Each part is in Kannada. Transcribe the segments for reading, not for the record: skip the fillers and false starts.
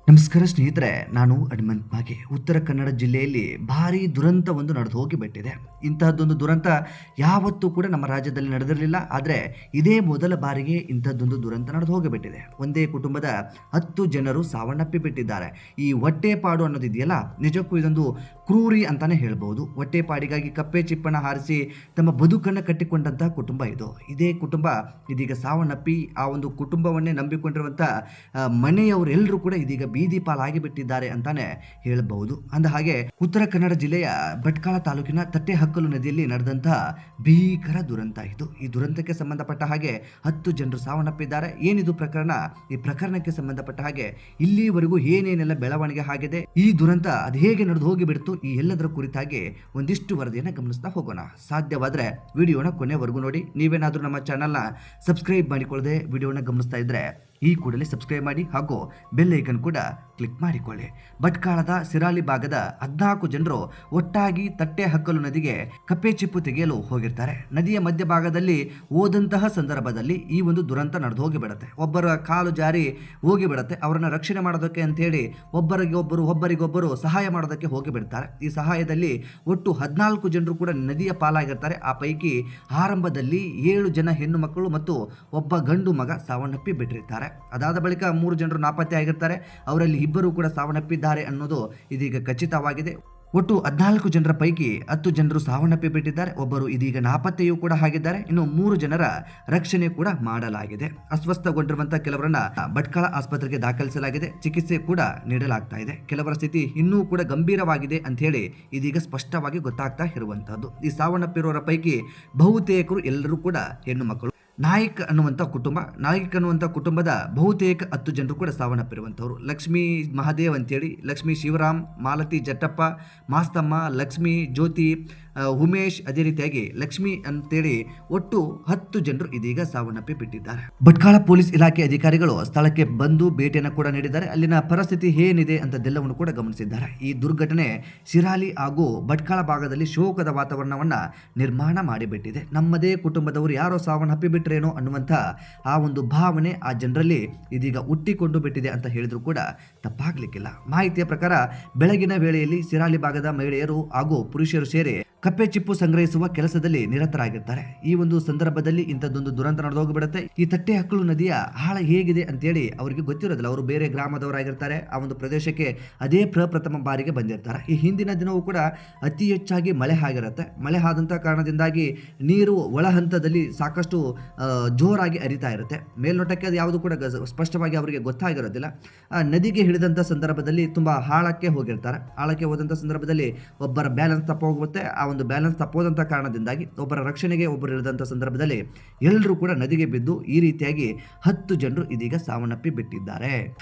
ನಮಸ್ಕಾರ ಸ್ನೇಹಿತರೆ, ನಾನು ಹನುಮಂತ್ ಮಾಗೆ. ಉತ್ತರ ಕನ್ನಡ ಜಿಲ್ಲೆಯಲ್ಲಿ ಭಾರಿ ದುರಂತ ಒಂದು ನಡೆದು ಹೋಗಿಬಿಟ್ಟಿದೆ. ಇಂತಹದ್ದೊಂದು ದುರಂತ ಯಾವತ್ತೂ ಕೂಡ ನಮ್ಮ ರಾಜ್ಯದಲ್ಲಿ ನಡೆದಿರಲಿಲ್ಲ. ಆದರೆ ಇದೇ ಮೊದಲ ಬಾರಿಗೆ ಇಂಥದ್ದೊಂದು ದುರಂತ ನಡೆದು ಹೋಗಿಬಿಟ್ಟಿದೆ. ಒಂದೇ ಕುಟುಂಬದ 10 ಜನರು ಸಾವನ್ನಪ್ಪಿ ಬಿಟ್ಟಿದ್ದಾರೆ. ಈ ಹೊಟ್ಟೆಪಾಡು ಅನ್ನೋದಿದೆಯಲ್ಲ, ನಿಜಕ್ಕೂ ಇದೊಂದು ಕ್ರೂರಿ ಅಂತಾನೆ ಹೇಳ್ಬೋದು. ಹೊಟ್ಟೆಪಾಡಿಗಾಗಿ ಕಪ್ಪೆ ಚಿಪ್ಪಣ ಹಾರಿಸಿ ತಮ್ಮ ಬದುಕನ್ನು ಕಟ್ಟಿಕೊಂಡಂತಹ ಕುಟುಂಬ ಇದು. ಇದೇ ಕುಟುಂಬ ಇದೀಗ ಸಾವನ್ನಪ್ಪಿ ಆ ಒಂದು ಕುಟುಂಬವನ್ನೇ ನಂಬಿಕೊಂಡಿರುವಂಥ ಮನೆಯವರೆಲ್ಲರೂ ಕೂಡ ಇದೀಗ ಬೀದಿ ಪಾಲಾಗಿ ಬಿಟ್ಟಿದ್ದಾರೆ ಅಂತಾನೆ ಹೇಳಬಹುದು. ಅಂದ ಹಾಗೆ ಉತ್ತರ ಕನ್ನಡ ಜಿಲ್ಲೆಯ ಭಟ್ಕಳ ತಾಲೂಕಿನ ತಟ್ಟೆಹಕ್ಕಲು ನದಿಯಲ್ಲಿ ನಡೆದಂತಹ ಭೀಕರ ದುರಂತ ಇದು. ಈ ದುರಂತಕ್ಕೆ ಸಂಬಂಧಪಟ್ಟ ಹಾಗೆ 10 ಜನರು ಸಾವನ್ನಪ್ಪಿದ್ದಾರೆ. ಏನಿದು ಪ್ರಕರಣ? ಈ ಪ್ರಕರಣಕ್ಕೆ ಸಂಬಂಧಪಟ್ಟ ಹಾಗೆ ಇಲ್ಲಿವರೆಗೂ ಏನೇನೆಲ್ಲ ಬೆಳವಣಿಗೆ ಆಗಿದೆ, ಈ ದುರಂತ ಅದು ಹೇಗೆ ನಡೆದು ಹೋಗಿಬಿಡ್ತು, ಈ ಎಲ್ಲದರ ಕುರಿತಾಗಿ ಒಂದಿಷ್ಟು ವರದಿಯನ್ನು ಗಮನಿಸ್ತಾ ಹೋಗೋಣ. ಸಾಧ್ಯವಾದ್ರೆ ವಿಡಿಯೋನ ಕೊನೆವರೆಗೂ ನೋಡಿ. ನೀವೇನಾದ್ರೂ ನಮ್ಮ ಚಾನಲ್ನ ಸಬ್ಸ್ಕ್ರೈಬ್ ಮಾಡಿಕೊಳ್ಳದೆ ವಿಡಿಯೋನ ಗಮನಿಸ್ತಾ ಇದ್ರೆ ಈ ಕೂಡಲೇ ಸಬ್ಸ್ಕ್ರೈಬ್ ಮಾಡಿ ಹಾಗೂ ಬೆಲ್ ಐಕನ್ ಕೂಡ ಕ್ಲಿಕ್ ಮಾಡಿಕೊಳ್ಳಿ. ಭಟ್ಕಳದ ಸಿರಾಲಿ ಭಾಗದ 14 ಜನರು ಒಟ್ಟಾಗಿ ತಟ್ಟೆಹಕ್ಕಲು ನದಿಗೆ ಕಪ್ಪೆ ಚಿಪ್ಪು ತೆಗೆಯಲು ಹೋಗಿರ್ತಾರೆ. ನದಿಯ ಮಧ್ಯಭಾಗದಲ್ಲಿ ಹೋದಂತಹ ಸಂದರ್ಭದಲ್ಲಿ ಈ ಒಂದು ದುರಂತ ನಡೆದು ಹೋಗಿಬಿಡುತ್ತೆ. ಒಬ್ಬರ ಕಾಲು ಜಾರಿ ಹೋಗಿಬಿಡುತ್ತೆ. ಅವರನ್ನು ರಕ್ಷಣೆ ಮಾಡೋದಕ್ಕೆ ಅಂತೇಳಿ ಒಬ್ಬರಿಗೊಬ್ಬರು ಸಹಾಯ ಮಾಡೋದಕ್ಕೆ ಹೋಗಿಬಿಡ್ತಾರೆ. ಈ ಸಹಾಯದಲ್ಲಿ ಒಟ್ಟು 14 ಜನರು ಕೂಡ ನದಿಯ ಪಾಲಾಗಿರ್ತಾರೆ. ಆ ಪೈಕಿ ಆರಂಭದಲ್ಲಿ 7 ಜನ ಹೆಣ್ಣು ಮಕ್ಕಳು ಮತ್ತು ಒಬ್ಬ ಗಂಡು ಮಗ ಸಾವನ್ನಪ್ಪಿ ಬಿಟ್ಟಿರ್ತಾರೆ. ಅದಾದ ಬಳಿಕ 3 ಜನರು ನಾಪತ್ತೆ ಆಗಿರ್ತಾರೆ. ಅವರಲ್ಲಿ 2 ಕೂಡ ಸಾವನ್ನಪ್ಪಿದ್ದಾರೆ ಅನ್ನೋದು ಇದೀಗ ಖಚಿತವಾಗಿದೆ. ಒಟ್ಟು 14 ಜನರ ಪೈಕಿ 10 ಜನರು ಸಾವನ್ನಪ್ಪಿ ಬಿಟ್ಟಿದ್ದಾರೆ. ಒಬ್ಬರು ಇದೀಗ ನಾಪತ್ತೆಯೂ ಕೂಡ ಆಗಿದ್ದಾರೆ. ಇನ್ನು 3 ಜನರ ರಕ್ಷಣೆ ಕೂಡ ಮಾಡಲಾಗಿದೆ. ಅಸ್ವಸ್ಥಗೊಂಡಿರುವಂತಹ ಕೆಲವರನ್ನ ಭಟ್ಕಳ ಆಸ್ಪತ್ರೆಗೆ ದಾಖಲಿಸಲಾಗಿದೆ. ಚಿಕಿತ್ಸೆ ಕೂಡ ನೀಡಲಾಗ್ತಾ ಇದೆ. ಕೆಲವರ ಸ್ಥಿತಿ ಇನ್ನೂ ಕೂಡ ಗಂಭೀರವಾಗಿದೆ ಅಂತ ಹೇಳಿ ಇದೀಗ ಸ್ಪಷ್ಟವಾಗಿ ಗೊತ್ತಾಗ್ತಾ ಇರುವಂತಹದ್ದು. ಈ ಸಾವನ್ನಪ್ಪಿರುವವರ ಪೈಕಿ ಬಹುತೇಕರು ಎಲ್ಲರೂ ಕೂಡ ಹೆಣ್ಣು ಮಕ್ಕಳು. ನಾಯ್ಕ್ ಅನ್ನುವಂಥ ಕುಟುಂಬದ ಬಹುತೇಕ 10 ಜನರು ಕೂಡ ಸಾವನ್ನಪ್ಪಿರುವಂಥವ್ರು. ಲಕ್ಷ್ಮೀ ಮಹಾದೇವ್ ಅಂತೇಳಿ, ಲಕ್ಷ್ಮೀ ಶಿವರಾಮ್, ಮಾಲತಿ ಜಟ್ಟಪ್ಪ, ಮಾಸ್ತಮ್ಮ, ಲಕ್ಷ್ಮೀ ಜ್ಯೋತಿ, ಉಮೇಶ್, ಅದೇ ರೀತಿಯಾಗಿ ಲಕ್ಷ್ಮಿ ಅಂತೇಳಿ ಒಟ್ಟು 10 ಜನರು ಇದೀಗ ಸಾವನ್ನಪ್ಪಿ ಬಿಟ್ಟಿದ್ದಾರೆ. ಭಟ್ಕಳ ಪೊಲೀಸ್ ಇಲಾಖೆ ಅಧಿಕಾರಿಗಳು ಸ್ಥಳಕ್ಕೆ ಬಂದು ಭೇಟಿಯನ್ನು ಕೂಡ ನೀಡಿದ್ದಾರೆ. ಅಲ್ಲಿನ ಪರಿಸ್ಥಿತಿ ಏನಿದೆ ಅಂತದೆಲ್ಲವನ್ನು ಕೂಡ ಗಮನಿಸಿದ್ದಾರೆ. ಈ ದುರ್ಘಟನೆ ಶಿರಾಲಿ ಹಾಗೂ ಭಟ್ಕಳ ಭಾಗದಲ್ಲಿ ಶೋಕದ ವಾತಾವರಣವನ್ನ ನಿರ್ಮಾಣ ಮಾಡಿಬಿಟ್ಟಿದೆ. ನಮ್ಮದೇ ಕುಟುಂಬದವರು ಯಾರೋ ಸಾವನ್ನಪ್ಪಿ ಬಿಟ್ರೇನೋ ಅನ್ನುವಂಥ ಆ ಒಂದು ಭಾವನೆ ಆ ಜನರಲ್ಲಿ ಇದೀಗ ಹುಟ್ಟಿಕೊಂಡು ಬಿಟ್ಟಿದೆ ಅಂತ ಹೇಳಿದ್ರು ಕೂಡ ತಪ್ಪಾಗ್ಲಿಕ್ಕಿಲ್ಲ. ಮಾಹಿತಿಯ ಪ್ರಕಾರ ಬೆಳಗಿನ ವೇಳೆಯಲ್ಲಿ ಶಿರಾಲಿ ಭಾಗದ ಮಹಿಳೆಯರು ಹಾಗೂ ಪುರುಷರು ಸೇರಿ ಕಪ್ಪೆ ಚಿಪ್ಪು ಸಂಗ್ರಹಿಸುವ ಕೆಲಸದಲ್ಲಿ ನಿರತರಾಗಿರ್ತಾರೆ. ಈ ಒಂದು ಸಂದರ್ಭದಲ್ಲಿ ಇಂಥದ್ದೊಂದು ದುರಂತ ನಡೆದೋಗಿಬಿಡುತ್ತೆ. ಈ ತಟ್ಟೆಹಕ್ಕಲು ನದಿಯ ಆಳ ಹೇಗಿದೆ ಅಂತೇಳಿ ಅವರಿಗೆ ಗೊತ್ತಿರೋದಿಲ್ಲ. ಅವರು ಬೇರೆ ಗ್ರಾಮದವರಾಗಿರ್ತಾರೆ. ಆ ಒಂದು ಪ್ರದೇಶಕ್ಕೆ ಅದೇ ಪ್ರಪ್ರಥಮ ಬಾರಿಗೆ ಬಂದಿರ್ತಾರೆ. ಈ ಹಿಂದಿನ ದಿನವೂ ಕೂಡ ಅತಿ ಹೆಚ್ಚಾಗಿ ಮಳೆ ಆಗಿರುತ್ತೆ. ಮಳೆ ಆದಂಥ ಕಾರಣದಿಂದಾಗಿ ನೀರು ಒಳ ಹಂತದಲ್ಲಿ ಸಾಕಷ್ಟು ಜೋರಾಗಿ ಹರಿತಾ ಇರುತ್ತೆ. ಮೇಲ್ನೋಟಕ್ಕೆ ಅದು ಯಾವುದು ಕೂಡ ಸ್ಪಷ್ಟವಾಗಿ ಅವರಿಗೆ ಗೊತ್ತಾಗಿರೋದಿಲ್ಲ. ನದಿಗೆ ಹಿಡಿದಂಥ ಸಂದರ್ಭದಲ್ಲಿ ತುಂಬ ಆಳಕ್ಕೆ ಹೋಗಿರ್ತಾರೆ. ಆಳಕ್ಕೆ ಹೋದಂಥ ಸಂದರ್ಭದಲ್ಲಿ ಒಬ್ಬರ ಬ್ಯಾಲೆನ್ಸ್ ತಪ್ಪ ಹೋಗುತ್ತೆ. ಆ ಒಂದು ಬ್ಯಾಲೆನ್ಸ್ ತಪ್ಪೋದಂಥ ಕಾರಣದಿಂದಾಗಿ ಒಬ್ಬರ ರಕ್ಷಣೆಗೆ ಒಬ್ಬರು ಇಳಿದಂಥ ಸಂದರ್ಭದಲ್ಲಿ ಎಲ್ಲರೂ ಕೂಡ ನದಿಗೆ ಬಿದ್ದು ಈ ರೀತಿಯಾಗಿ 10 ಜನರು ಇದೀಗ ಸಾವನ್ನಪ್ಪಿ ಬಿಟ್ಟಿದ್ದಾರೆ.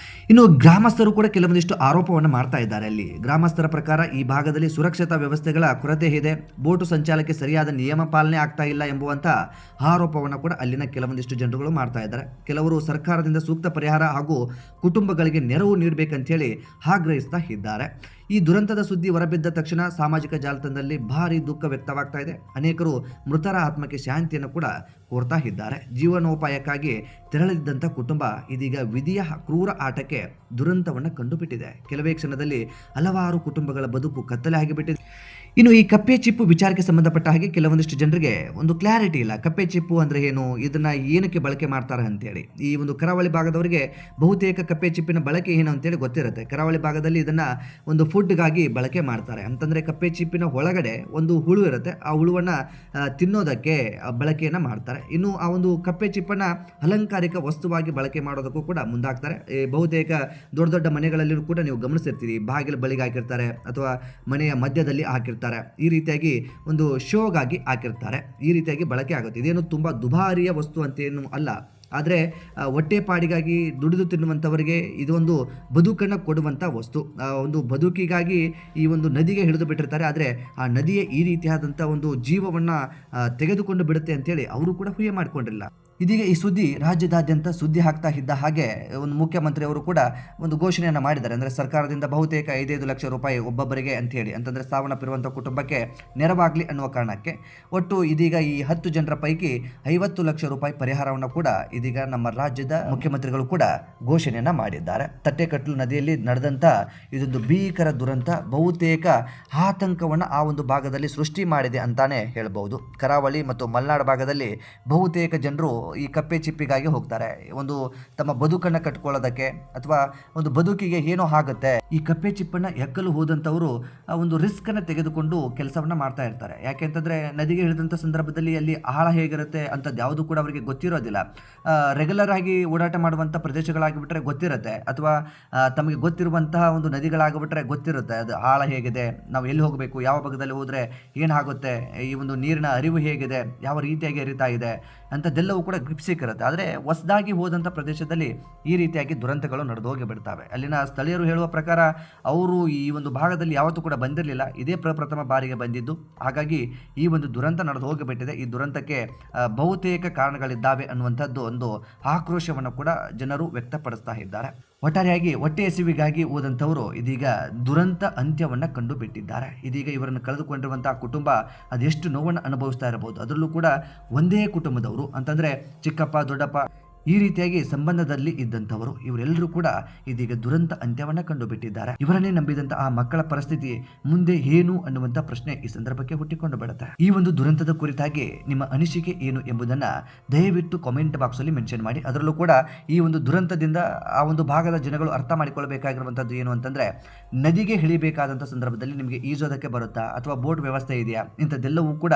ಇನ್ನು ಗ್ರಾಮಸ್ಥರು ಕೂಡ ಕೆಲವೊಂದಿಷ್ಟು ಆರೋಪವನ್ನು ಮಾಡ್ತಾ ಇದ್ದಾರೆ. ಅಲ್ಲಿ ಗ್ರಾಮಸ್ಥರ ಪ್ರಕಾರ ಈ ಭಾಗದಲ್ಲಿ ಸುರಕ್ಷತಾ ವ್ಯವಸ್ಥೆಗಳ ಕೊರತೆ ಇದೆ, ಬೋಟು ಸಂಚಾಲಕ್ಕೆ ಸರಿಯಾದ ನಿಯಮ ಪಾಲನೆ ಆಗ್ತಾ ಇಲ್ಲ ಎಂಬುವಂಥ ಆರೋಪವನ್ನು ಕೂಡ ಅಲ್ಲಿನ ಕೆಲವೊಂದಿಷ್ಟು ಜನರುಗಳು ಮಾಡ್ತಾ ಇದ್ದಾರೆ. ಕೆಲವರು ಸರ್ಕಾರದಿಂದ ಸೂಕ್ತ ಪರಿಹಾರ ಹಾಗೂ ಕುಟುಂಬಗಳಿಗೆ ನೆರವು ನೀಡಬೇಕಂತ ಹೇಳಿ ಆಗ್ರಹಿಸ್ತಾ ಇದ್ದಾರೆ. ಈ ದುರಂತದ ಸುದ್ದಿ ಹೊರಬಿದ್ದ ತಕ್ಷಣ ಸಾಮಾಜಿಕ ಜಾಲತಾಣದಲ್ಲಿ ಭಾರಿ ದುಃಖ ವ್ಯಕ್ತವಾಗ್ತಾ ಇದೆ. ಅನೇಕರು ಮೃತರ ಆತ್ಮಕ್ಕೆ ಶಾಂತಿಯನ್ನು ಕೂಡ ಕೋರ್ತಾ ಇದ್ದಾರೆ. ಜೀವನೋಪಾಯಕ್ಕಾಗಿ ತೆರಳಿದ್ದಂಥ ಕುಟುಂಬ ಇದೀಗ ವಿಧಿಯ ಕ್ರೂರ ಆಟಕ್ಕೆ ದುರಂತವನ್ನು ಕಂಡುಬಿಟ್ಟಿದೆ. ಕೆಲವೇ ಕ್ಷಣದಲ್ಲಿ ಹಲವಾರು ಕುಟುಂಬಗಳ ಬದುಕು ಕತ್ತಲೆ ಆಗಿಬಿಟ್ಟಿದೆ. ಇನ್ನು ಈ ಕಪ್ಪೆ ಚಿಪ್ಪು ವಿಚಾರಕ್ಕೆ ಸಂಬಂಧಪಟ್ಟ ಹಾಗೆ ಕೆಲವೊಂದಿಷ್ಟು ಜನರಿಗೆ ಒಂದು ಕ್ಲಾರಿಟಿ ಇಲ್ಲ. ಕಪ್ಪೆ ಚಿಪ್ಪು ಅಂದರೆ ಏನು, ಇದನ್ನ ಏನಕ್ಕೆ ಬಳಕೆ ಮಾಡ್ತಾರೆ ಅಂತೇಳಿ. ಈ ಒಂದು ಕರಾವಳಿ ಭಾಗದವರಿಗೆ ಬಹುತೇಕ ಕಪ್ಪೆ ಚಿಪ್ಪಿನ ಬಳಕೆ ಏನು ಅಂತೇಳಿ ಗೊತ್ತಿರುತ್ತೆ. ಕರಾವಳಿ ಭಾಗದಲ್ಲಿ ಇದನ್ನ ಒಂದು ಫುಡ್ಗಾಗಿ ಬಳಕೆ ಮಾಡ್ತಾರೆ. ಅಂತಂದರೆ ಕಪ್ಪೆ ಚಿಪ್ಪಿನ ಒಳಗಡೆ ಒಂದು ಹುಳು ಇರುತ್ತೆ. ಆ ಹುಳುವನ್ನು ತಿನ್ನೋದಕ್ಕೆ ಬಳಕೆಯನ್ನು ಮಾಡ್ತಾರೆ. ಇನ್ನು ಆ ಒಂದು ಕಪ್ಪೆ ಚಿಪ್ಪನ್ನು ಅಲಂಕಾರಿಕ ವಸ್ತುವಾಗಿ ಬಳಕೆ ಮಾಡೋದಕ್ಕೂ ಕೂಡ ಮುಂದಾಗ್ತಾರೆ. ಬಹುತೇಕ ದೊಡ್ಡ ದೊಡ್ಡ ಮನೆಗಳಲ್ಲಿ ಕೂಡ ನೀವು ಗಮನಿಸಿರ್ತೀರಿ, ಬಾಗಿಲು ಬಳಿಗೆ ಹಾಕಿರ್ತಾರೆ ಅಥವಾ ಮನೆಯ ಮಧ್ಯದಲ್ಲಿ ಹಾಕಿರ್ತಾರೆ. ಈ ರೀತಿಯಾಗಿ ಒಂದು ಶೋಗಾಗಿ ಹಾಕಿರ್ತಾರೆ. ಈ ರೀತಿಯಾಗಿ ಬಳಕೆ ಆಗುತ್ತೆ. ಇದೇನು ತುಂಬ ದುಬಾರಿಯ ವಸ್ತು ಅಂತೇನು ಅಲ್ಲ. ಆದರೆ ಹೊಟ್ಟೆಪಾಡಿಗಾಗಿ ದುಡಿದು ತಿನ್ನುವಂಥವರಿಗೆ ಇದೊಂದು ಬದುಕನ್ನು ಕೊಡುವಂಥ ವಸ್ತು. ಒಂದು ಬದುಕಿಗಾಗಿ ಈ ಒಂದು ನದಿಗೆ ಹಿಡಿದು ಬಿಟ್ಟಿರ್ತಾರೆ. ಆದರೆ ಆ ನದಿಯೇ ಈ ರೀತಿಯಾದಂಥ ಒಂದು ಜೀವವನ್ನು ತೆಗೆದುಕೊಂಡು ಬಿಡುತ್ತೆ ಅಂತೇಳಿ ಅವರು ಕೂಡ ಊಹೆ ಮಾಡಿಕೊಂಡಿರಲಿಲ್ಲ. ಇದೀಗ ಈ ಸುದ್ದಿ ರಾಜ್ಯದಾದ್ಯಂತ ಸುದ್ದಿ ಆಗ್ತಾ ಇದ್ದ ಹಾಗೆ ಒಂದು ಮುಖ್ಯಮಂತ್ರಿಯವರು ಕೂಡ ಒಂದು ಘೋಷಣೆಯನ್ನು ಮಾಡಿದ್ದಾರೆ. ಅಂದರೆ ಸರ್ಕಾರದಿಂದ ಬಹುತೇಕ 5 ಲಕ್ಷ ರೂಪಾಯಿ ಒಬ್ಬೊಬ್ಬರಿಗೆ ಅಂತ ಹೇಳಿ, ಅಂತಂದರೆ ಸಾವನ್ನಪ್ಪಿರುವಂಥ ಕುಟುಂಬಕ್ಕೆ ನೆರವಾಗಲಿ ಅನ್ನುವ ಕಾರಣಕ್ಕೆ ಒಟ್ಟು ಇದೀಗ ಈ 10 ಜನರ ಪೈಕಿ 50 ಲಕ್ಷ ರೂಪಾಯಿ ಪರಿಹಾರವನ್ನು ಕೂಡ ಇದೀಗ ನಮ್ಮ ರಾಜ್ಯದ ಮುಖ್ಯಮಂತ್ರಿಗಳು ಕೂಡ ಘೋಷಣೆಯನ್ನು ಮಾಡಿದ್ದಾರೆ. ತಟ್ಟೆಕಟ್ಟಲು ನದಿಯಲ್ಲಿ ನಡೆದಂಥ ಇದೊಂದು ಭೀಕರ ದುರಂತ ಬಹುತೇಕ ಆತಂಕವನ್ನು ಆ ಒಂದು ಭಾಗದಲ್ಲಿ ಸೃಷ್ಟಿ ಮಾಡಿದೆ ಅಂತಾನೆ ಹೇಳ್ಬೋದು. ಕರಾವಳಿ ಮತ್ತು ಮಲೆನಾಡು ಭಾಗದಲ್ಲಿ ಬಹುತೇಕ ಜನರು ಈ ಕಪ್ಪೆ ಚಿಪ್ಪಿಗಾಗಿ ಹೋಗ್ತಾರೆ. ಒಂದು ತಮ್ಮ ಬದುಕನ್ನು ಕಟ್ಕೊಳ್ಳೋದಕ್ಕೆ ಅಥವಾ ಒಂದು ಬದುಕಿಗೆ ಏನೋ ಆಗುತ್ತೆ, ಈ ಕಪ್ಪೆ ಚಿಪ್ಪನ್ನು ಎಕ್ಕಲು ಹೋದಂಥವರು ಒಂದು ರಿಸ್ಕ್ ಅನ್ನು ತೆಗೆದುಕೊಂಡು ಕೆಲಸವನ್ನ ಮಾಡ್ತಾ ಇರ್ತಾರೆ. ಯಾಕೆಂತಂದ್ರೆ ನದಿಗೆ ಇಳಿದಂಥ ಸಂದರ್ಭದಲ್ಲಿ ಅಲ್ಲಿ ಆಳ ಹೇಗಿರುತ್ತೆ ಅಂತದ್ದು ಯಾವುದು ಕೂಡ ಅವರಿಗೆ ಗೊತ್ತಿರೋದಿಲ್ಲ. ರೆಗ್ಯುಲರ್ ಆಗಿ ಓಡಾಟ ಮಾಡುವಂಥ ಪ್ರದೇಶಗಳಾಗಿಬಿಟ್ರೆ ಗೊತ್ತಿರುತ್ತೆ, ಅಥವಾ ತಮಗೆ ಗೊತ್ತಿರುವಂತಹ ಒಂದು ನದಿಗಳಾಗಿಬಿಟ್ರೆ ಗೊತ್ತಿರುತ್ತೆ ಅದು ಆಳ ಹೇಗಿದೆ, ನಾವು ಎಲ್ಲಿ ಹೋಗಬೇಕು, ಯಾವ ಭಾಗದಲ್ಲಿ ಹೋದರೆ ಏನಾಗುತ್ತೆ, ಈ ಒಂದು ನೀರಿನ ಅರಿವು ಹೇಗಿದೆ, ಯಾವ ರೀತಿಯಾಗಿ ಹರಿತಾ ಇದೆ ಅಂಥದ್ದೆಲ್ಲವೂ ಕೂಡ ಗ್ರಿಪ್ ಸಿಕ್ಕಿರುತ್ತೆ. ಆದರೆ ಹೊಸದಾಗಿ ಹೋದಂಥ ಪ್ರದೇಶದಲ್ಲಿ ಈ ರೀತಿಯಾಗಿ ದುರಂತಗಳು ನಡೆದು ಹೋಗಿ ಬಿಡ್ತವೆ. ಅಲ್ಲಿನ ಸ್ಥಳೀಯರು ಹೇಳುವ ಪ್ರಕಾರ ಅವರು ಈ ಒಂದು ಭಾಗದಲ್ಲಿ ಯಾವತ್ತೂ ಕೂಡ ಬಂದಿರಲಿಲ್ಲ, ಇದೇ ಪ್ರಥಮ ಬಾರಿಗೆ ಬಂದಿದ್ದು. ಹಾಗಾಗಿ ಈ ಒಂದು ದುರಂತ ನಡೆದು ಹೋಗಿಬಿಟ್ಟಿದೆ. ಈ ದುರಂತಕ್ಕೆ ಬಹುತೇಕ ಕಾರಣಗಳಿದ್ದಾವೆ ಅನ್ನುವಂಥದ್ದು ಒಂದು ಆಕ್ರೋಶವನ್ನು ಕೂಡ ಜನರು ವ್ಯಕ್ತಪಡಿಸ್ತಾ ಇದ್ದಾರೆ. ಒಟ್ಟಾರೆಯಾಗಿ ಹೊಟ್ಟೆ ಹಸಿವಿಗಾಗಿ ಹೋದಂಥವರು ಇದೀಗ ದುರಂತ ಅಂತ್ಯವನ್ನು ಕಂಡು ಬಿಟ್ಟಿದ್ದಾರೆ. ಇದೀಗ ಇವರನ್ನು ಕಳೆದುಕೊಂಡಿರುವಂತಹ ಕುಟುಂಬ ಅದೆಷ್ಟು ನೋವನ್ನು ಅನುಭವಿಸ್ತಾ ಇರಬಹುದು. ಅದರಲ್ಲೂ ಕೂಡ ಒಂದೇ ಕುಟುಂಬದವರು ಅಂತಂದರೆ ಚಿಕ್ಕಪ್ಪ ದೊಡ್ಡಪ್ಪ ಈ ರೀತಿಯಾಗಿ ಸಂಬಂಧದಲ್ಲಿ ಇದ್ದಂಥವರು ಇವರೆಲ್ಲರೂ ಕೂಡ ಇದೀಗ ದುರಂತ ಅಂತ್ಯವನ್ನು ಕಂಡು ಬಿಟ್ಟಿದ್ದಾರೆ. ಇವರನ್ನೇ ನಂಬಿದಂಥ ಆ ಮಕ್ಕಳ ಪರಿಸ್ಥಿತಿ ಮುಂದೆ ಏನು ಅನ್ನುವಂಥ ಪ್ರಶ್ನೆ ಈ ಸಂದರ್ಭಕ್ಕೆ ಹುಟ್ಟಿಕೊಂಡು ಬಿಡುತ್ತೆ. ಈ ಒಂದು ದುರಂತದ ಕುರಿತಾಗಿ ನಿಮ್ಮ ಅನಿಸಿಕೆ ಏನು ಎಂಬುದನ್ನು ದಯವಿಟ್ಟು ಕಾಮೆಂಟ್ ಬಾಕ್ಸ್ ಅಲ್ಲಿ ಮೆನ್ಷನ್ ಮಾಡಿ. ಅದರಲ್ಲೂ ಕೂಡ ಈ ಒಂದು ದುರಂತದಿಂದ ಆ ಒಂದು ಭಾಗದ ಜನಗಳು ಅರ್ಥ ಮಾಡಿಕೊಳ್ಳಬೇಕಾಗಿರುವಂಥದ್ದು ಏನು ಅಂತಂದ್ರೆ, ನದಿಗೆ ಇಳಿಬೇಕಾದಂಥ ಸಂದರ್ಭದಲ್ಲಿ ನಿಮಗೆ ಈಜೋದಕ್ಕೆ ಬರುತ್ತಾ ಅಥವಾ ಬೋಟ್ ವ್ಯವಸ್ಥೆ ಇದೆಯಾ, ಇಂಥದ್ದೆಲ್ಲವೂ ಕೂಡ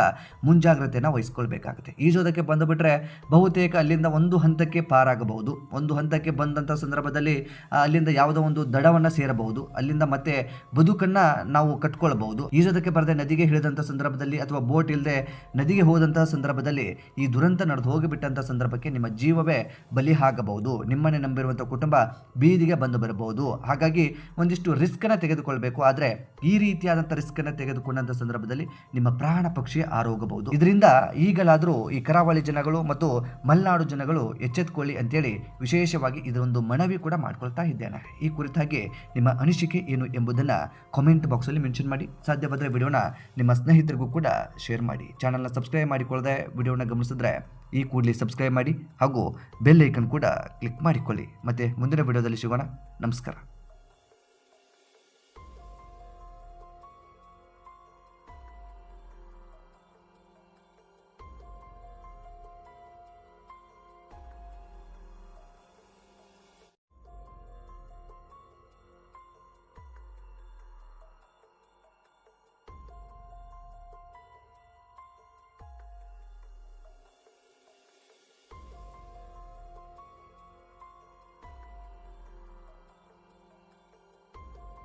ಮುಂಜಾಗ್ರತೆಯನ್ನು ವಹಿಸ್ಕೊಳ್ಬೇಕಾಗುತ್ತೆ. ಈಜೋದಕ್ಕೆ ಬಂದುಬಿಟ್ರೆ ಬಹುತೇಕ ಅಲ್ಲಿಂದ ಒಂದು ಹಂತಕ್ಕೆ ಪಾರಾಗಬಹುದು. ಒಂದು ಹಂತಕ್ಕೆ ಬಂದಂಥ ಸಂದರ್ಭದಲ್ಲಿ ಅಲ್ಲಿಂದ ಯಾವುದೋ ಒಂದು ದಡವನ್ನು ಸೇರಬಹುದು, ಅಲ್ಲಿಂದ ಮತ್ತೆ ಬದುಕನ್ನು ನಾವು ಕಟ್ಕೊಳ್ಬಹುದು. ಈಜೋದಕ್ಕೆ ಬರದೆ ನದಿಗೆ ಇಳಿದಂಥ ಸಂದರ್ಭದಲ್ಲಿ ಅಥವಾ ಬೋಟ್ ಇಲ್ಲದೆ ನದಿಗೆ ಹೋದಂತಹ ಸಂದರ್ಭದಲ್ಲಿ ಈ ದುರಂತ ನಡೆದು ಹೋಗಿಬಿಟ್ಟಂಥ ಸಂದರ್ಭಕ್ಕೆ ನಿಮ್ಮ ಜೀವವೇ ಬಲಿ ಆಗಬಹುದು. ನಿಮ್ಮನ್ನೇ ನಂಬಿರುವಂಥ ಕುಟುಂಬ ಬೀದಿಗೆ ಬಂದು ಬರಬಹುದು. ಹಾಗಾಗಿ ಒಂದಿಷ್ಟು ರಿಸ್ಕನ್ನು ತೆಗೆದುಕೊಳ್ಬೇಕು. ಆದರೆ ಈ ರೀತಿಯಾದಂಥ ರಿಸ್ಕನ್ನು ತೆಗೆದುಕೊಂಡಂಥ ಸಂದರ್ಭದಲ್ಲಿ ನಿಮ್ಮ ಪ್ರಾಣ ಪಕ್ಷಿ ಆರೋಗಬಹುದು. ಇದರಿಂದ ಈಗಲಾದರೂ ಈ ಕರಾವಳಿ ಜನಗಳು ಮತ್ತು ಮಲೆನಾಡು ಜನಗಳು ಎಚ್ಚೆತ್ತುಕೊಳ್ಳಿ ಅಂತೇಳಿ ವಿಶೇಷವಾಗಿ ಇದೊಂದು ಮನವಿ ಕೂಡ ಮಾಡ್ಕೊಳ್ತಾ ಇದ್ದೇನೆ. ಈ ಕುರಿತಾಗಿ ನಿಮ್ಮ ಅನಿಸಿಕೆ ಏನು ಎಂಬುದನ್ನು ಕಾಮೆಂಟ್ ಬಾಕ್ಸಲ್ಲಿ ಮೆನ್ಷನ್ ಮಾಡಿ. ಸಾಧ್ಯವಾದರೆ ವಿಡಿಯೋನ ನಿಮ್ಮ ಸ್ನೇಹಿತರಿಗೂ ಕೂಡ ಶೇರ್ ಮಾಡಿ. ಚಾನಲ್ನ ಸಬ್ಸ್ಕ್ರೈಬ್ ಮಾಡಿಕೊಳ್ಳದೆ ವಿಡಿಯೋನ ಗಮನಿಸಿದ್ರೆ ಈ ಕೂಡಲೇ ಸಬ್ಸ್ಕ್ರೈಬ್ ಮಾಡಿ ಹಾಗೂ ಬೆಲ್ ಐಕನ್ ಕೂಡ ಕ್ಲಿಕ್ ಮಾಡಿಕೊಳ್ಳಿ. ಮತ್ತೆ ಮುಂದಿನ ವಿಡಿಯೋದಲ್ಲಿ ಸಿಗೋಣ. ನಮಸ್ಕಾರ.